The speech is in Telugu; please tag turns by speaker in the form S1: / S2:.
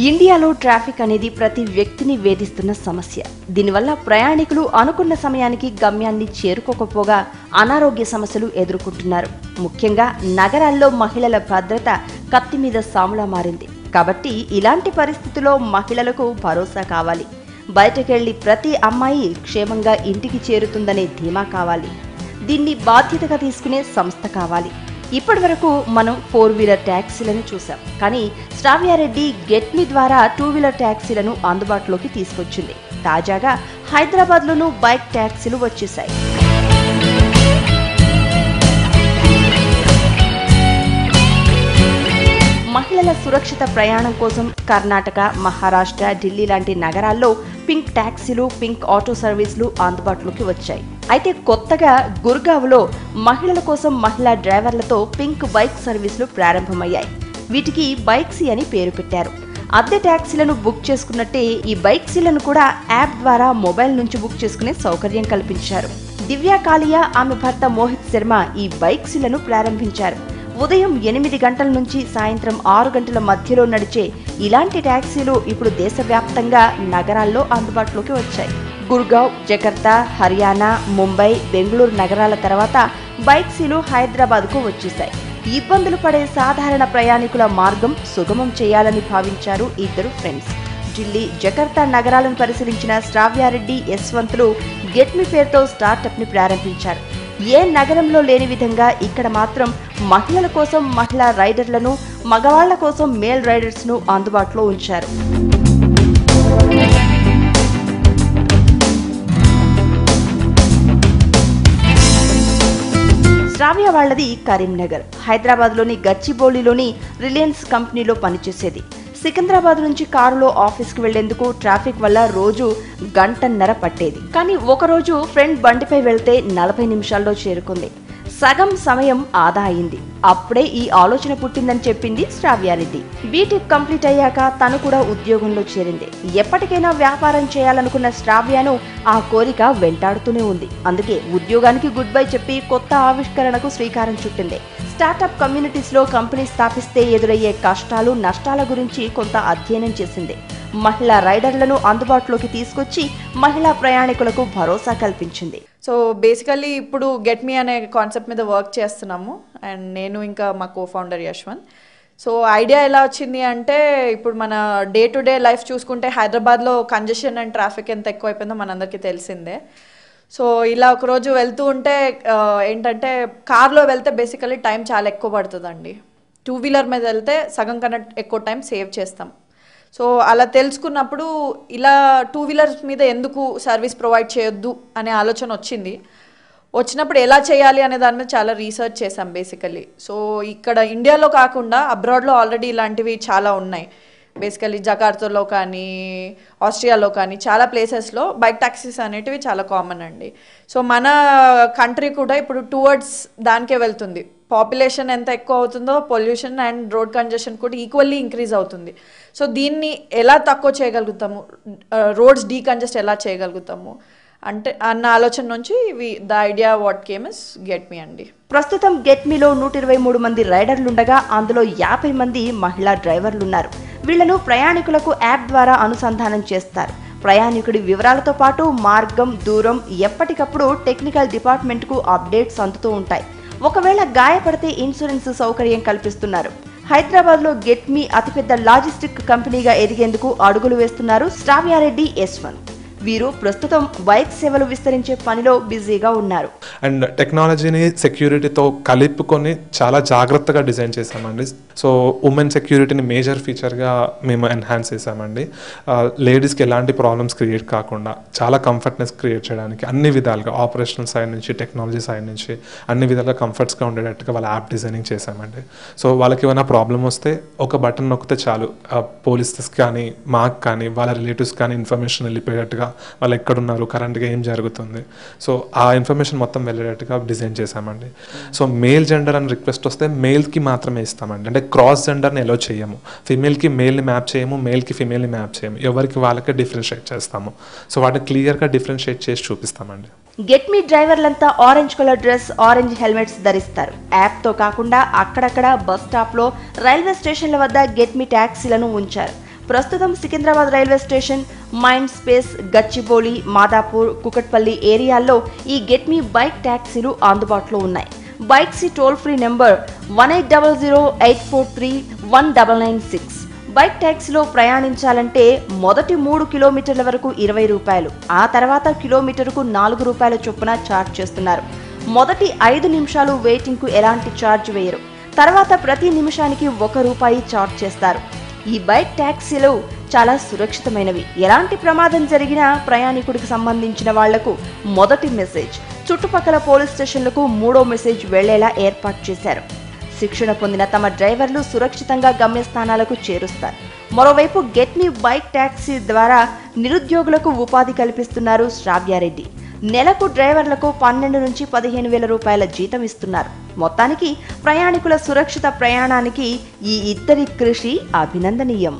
S1: ఇండియాలో ట్రాఫిక్ అనేది ప్రతి వ్యక్తిని వేధిస్తున్న సమస్య. దీనివల్ల ప్రయాణికులు అనుకున్న సమయానికి గమ్యాన్ని చేరుకోకపోగా అనారోగ్య సమస్యలు ఎదుర్కొంటున్నారు. ముఖ్యంగా నగరాల్లో మహిళల భద్రత కత్తి మీద సాములా మారింది. కాబట్టి ఇలాంటి పరిస్థితుల్లో మహిళలకు భరోసా కావాలి. బయటకెళ్లి ప్రతి అమ్మాయి క్షేమంగా ఇంటికి చేరుతుందనే ధీమా కావాలి. దీన్ని బాధ్యతగా తీసుకునే సంస్థ కావాలి. ఇప్పటి వరకు మనం 4-వీలర్ ట్యాక్సీలను చూసాం. కానీ శ్రావ్యారెడ్డి గెట్మి ద్వారా 2-వీలర్ ట్యాక్సీలను అందుబాటులోకి తీసుకొచ్చింది. తాజాగా హైదరాబాద్లోనూ బైక్ ట్యాక్సీలు వచ్చేశాయి. మహిళల సురక్షిత ప్రయాణం కోసం కర్ణాటక, మహారాష్ట్ర, ఢిల్లీ లాంటి నగరాల్లో పింక్ ట్యాక్సీలు, పింక్ ఆటో సర్వీసులు అందుబాటులోకి వచ్చాయి. అయితే కొత్తగా గుర్గావ్లో మహిళల కోసం మహిళా డ్రైవర్లతో పింక్ బైక్ సర్వీసులు ప్రారంభమయ్యాయి. వీటికి బైక్సీ అని పేరు పెట్టారు. అద్దె ట్యాక్సీలను బుక్ చేసుకున్నట్టే ఈ బైక్సీలను కూడా యాప్ ద్వారా మొబైల్ నుంచి బుక్ చేసుకునే సౌకర్యం కల్పించారు. దివ్యా కాలియా, ఆమె భర్త మోహిత్ శర్మ ఈ బైక్సీలను ప్రారంభించారు. ఉదయం 8 గంటల నుంచి సాయంత్రం 6 గంటల మధ్యలో నడిచే ఇలాంటి ట్యాక్సీలు ఇప్పుడు దేశవ్యాప్తంగా నగరాల్లో అందుబాటులోకి వచ్చాయి. గుర్గావ్, జకర్తా, హర్యానా, ముంబై, బెంగళూరు నగరాల తర్వాత బైక్సీలు హైదరాబాద్కు వచ్చేశాయి. ఇబ్బందులు పడే సాధారణ ప్రయాణికుల మార్గం సుగమం చేయాలని భావించారు ఇద్దరు ఫ్రెండ్స్. ఢిల్లీ, జకర్తా నగరాలను పరిశీలించిన శ్రావ్యారెడ్డి, యశ్వంతులు గెట్మి పేరుతో స్టార్టప్ ని ప్రారంభించారు. ఏ నగరంలో లేని విధంగా ఇక్కడ మాత్రం మహిళల కోసం మహిళా రైడర్లను, మగవాళ్ల కోసం మేల్ రైడర్స్ ను అందుబాటులో ఉంచారు. శ్రావ్య వాళ్లది కరీంనగర్. హైదరాబాద్లోని గచ్చిబౌలిలోని రిలయన్స్ కంపెనీలో పనిచేసేది. సికింద్రాబాద్ నుంచి కారులో ఆఫీస్కి వెళ్లేందుకు ట్రాఫిక్ వల్ల రోజు 1.5 గంటల పట్టేది. కానీ ఒకరోజు ఫ్రెండ్ బండిపై వెళ్తే 40 నిమిషాల్లో చేరుకుంది. సగం సమయం ఆదా అయింది. అప్పుడే ఈ ఆలోచన పుట్టిందని చెప్పింది శ్రావ్యారెడ్డి. బీటెక్ కంప్లీట్ అయ్యాక తను కూడా ఉద్యోగంలో చేరింది. ఎప్పటికైనా వ్యాపారం చేయాలనుకున్న శ్రావ్యను ఆ కోరిక వెంటాడుతూనే ఉంది. అందుకే ఉద్యోగానికి గుడ్ బై చెప్పి కొత్త ఆవిష్కరణకు శ్రీకారం చుట్టింది. స్టార్టప్ కమ్యూనిటీస్ లో కంపెనీ స్థాపిస్తే ఎదురయ్యే కష్టాలు, నష్టాల గురించి కొంత అధ్యయనం చేసింది. మహిళా రైడర్లను అందుబాటులోకి తీసుకొచ్చి మహిళా ప్రయాణికులకు భరోసా కల్పించింది.
S2: సో బేసికల్లీ ఇప్పుడు గెట్ మీ అనే కాన్సెప్ట్ మీద వర్క్ చేస్తున్నాము. అండ్ నేను ఇంకా మా కో-ఫౌండర్ యశ్వంత్. సో ఐడియా ఎలా వచ్చింది అంటే, ఇప్పుడు మన డే టు డే లైఫ్ చూసుకుంటే హైదరాబాద్లో కంజెషన్ అండ్ ట్రాఫిక్ ఎంత ఎక్కువైపోయిందో మనందరికీ తెలిసిందే. సో ఇలా ఒకరోజు వెళ్తూ ఉంటే ఏంటంటే, కార్లో వెళ్తే బేసికల్లీ టైం చాలా ఎక్కువ పడుతుందండి. 2-వీలర్ మీద వెళ్తే సగం కన్నా ఎక్కువ టైం సేవ్ చేస్తాం. సో అలా తెలుసుకున్నప్పుడు ఇలా 2-వీలర్స్ మీద ఎందుకు సర్వీస్ ప్రొవైడ్ చేయొద్దు అనే ఆలోచన వచ్చినప్పుడు ఎలా చేయాలి అనే దాని మీద చాలా రీసెర్చ్ చేసాం బేసికల్లీ. సో ఇక్కడ ఇండియాలో కాకుండా అబ్రాడ్లో ఆల్రెడీ ఇలాంటివి చాలా ఉన్నాయి. బేసికల్లీ జకార్తాలో కానీ, ఆస్ట్రియాలో కానీ చాలా ప్లేసెస్లో బైక్ టాక్సీస్ అనేటివి చాలా కామన్ అండి. సో మన కంట్రీ కూడా ఇప్పుడు టువర్డ్స్ దానికే వెళ్తుంది. పాపులేషన్ ఎంత ఎక్కువ అవుతుందో పొల్యూషన్ అండ్ రోడ్ కంజెషన్ కూడా ఈక్వల్లీ ఇంక్రీజ్ అవుతుంది. సో దీన్ని ఎలా తక్కువ చేయగలుగుతాము, రోడ్స్ డీకంజెస్ట్ ఎలా చేయగలుగుతాము అంటే అన్న ఆలోచన నుంచి the idea what came is get me అండి.
S1: ప్రస్తుతం గెట్ మీలో 123 మంది రైడర్లుండగా అందులో 50 మంది మహిళా డ్రైవర్లున్నారు. వీళ్లను ప్రయాణికులకు యాప్ ద్వారా అనుసంధానం చేస్తారు. ప్రయాణికుడి వివరాలతో పాటు మార్గం, దూరం ఎప్పటికప్పుడు టెక్నికల్ డిపార్ట్మెంట్కు అప్డేట్స్ అందుతూ ఉంటాయి. ఒకవేళ గాయపడితే ఇన్సూరెన్స్ సౌకర్యం కల్పిస్తున్నారు. హైదరాబాద్లో గెట్ మీ అతిపెద్ద లాజిస్టిక్ కంపెనీగా ఎదిగేందుకు అడుగులు వేస్తున్నారు శ్రావ్యారెడ్డి, యశ్వంత్. వీరు ప్రస్తుతం బైక్ సేవలు విస్తరించే పనిలో బిజీగా ఉన్నారు.
S3: అండ్ టెక్నాలజీని సెక్యూరిటీతో కలుపుకొని చాలా జాగ్రత్తగా డిజైన్ చేసామండి. సో ఉమెన్ సెక్యూరిటీని మేజర్ ఫీచర్గా మేము ఎన్హాన్స్ చేసామండి. లేడీస్కి ఎలాంటి ప్రాబ్లమ్స్ క్రియేట్ కాకుండా చాలా కంఫర్ట్నెస్ క్రియేట్ చేయడానికి అన్ని విధాలుగా, ఆపరేషనల్ సైడ్ నుంచి, టెక్నాలజీ సైడ్ నుంచి అన్ని విధాలుగా కంఫర్ట్స్గా ఉండేటట్టుగా వాళ్ళ యాప్ డిజైనింగ్ చేసామండి. సో వాళ్ళకి ఏమైనా ప్రాబ్లం వస్తే ఒక బటన్ నొక్కితే చాలు, పోలీసెస్ కానీ, మాకు కానీ, వాళ్ళ రిలేటివ్స్ కానీ ఇన్ఫర్మేషన్ వెళ్ళిపోయేటట్టుగా, వాళ్ళు ఎక్కడున్నారు, కరెంట్గా ఏం జరుగుతుంది, సో ఆ ఇన్ఫర్మేషన్ మొత్తం వెళ్ళేటట్టుగా డిజైన్ చేసామండి. సో మేల్ జెండర్ అని రిక్వెస్ట్ వస్తే మేల్కి మాత్రమే ఇస్తామండి. అంటే క్రాస్ జెండర్ని ఎలో చేయము. ఫిమేల్కి మేల్ని మ్యాప్ చేయము, మేల్కి ఫిమేల్ని మ్యాప్ చేయము. ఎవరికి వాళ్ళకే డిఫరెన్షియేట్ చేస్తాము. సో వాటిని క్లియర్గా డిఫరెన్షియేట్ చేసి చూపిస్తామండి.
S1: గెట్ మీ డ్రైవర్లంతా orange colour dress, orange helmets ధరిస్తారు. యాప్తో కాకుండా అక్కడక్కడ బస్ స్టాప్లో, రైల్వే స్టేషన్ల వద్ద గెట్ మీ ట్యాక్సీలను ఉంచారు. ప్రస్తుతం Secunderabad railway station, mind space, Gachibowli, Madhapur, Kukatpally ఏరియాల్లో ఈ గెట్ మీ బైక్ ట్యాక్సీలు అందుబాటులో ఉన్నాయి. బైక్సీ టోల్ ఫ్రీ నెంబర్ 180084319996. బైక్ ట్యాక్సీలో ప్రయాణించాలంటే మొదటి 3 కిలోమీటర్ల వరకు 20 రూపాయలు, ఆ తర్వాత కిలోమీటరుకు 4 రూపాయల చొప్పున ఛార్జ్ చేస్తున్నారు. మొదటి 5 నిమిషాలు వెయిటింగ్కు ఎలాంటి ఛార్జ్ వేయరు. తర్వాత ప్రతి నిమిషానికి 1 రూపాయి ఛార్జ్ చేస్తారు. ఈ బైక్ ట్యాక్సీలు చాలా సురక్షితమైనవి. ఎలాంటి ప్రమాదం జరిగినా ప్రయాణికుడికి సంబంధించిన వాళ్లకు మొదటి మెసేజ్, చుట్టుపక్కల పోలీస్ స్టేషన్లకు 3వ మెసేజ్ వెళ్లేలా ఏర్పాటు చేశారు. శిక్షణ పొందిన తమ డ్రైవర్లు సురక్షితంగా గమ్యస్థానాలకు చేరుస్తారు. మరోవైపు గెట్ మీ బైక్ ట్యాక్సీ ద్వారా నిరుద్యోగులకు ఉపాధి కల్పిస్తున్నారు శ్రావ్యారెడ్డి. నెలకు డ్రైవర్లకు 12 నుంచి 15,000 రూపాయల జీతం ఇస్తున్నారు. మొత్తానికి ప్రయాణికుల సురక్షిత ప్రయాణానికి ఈ ఇద్దరి కృషి అభినందనీయం.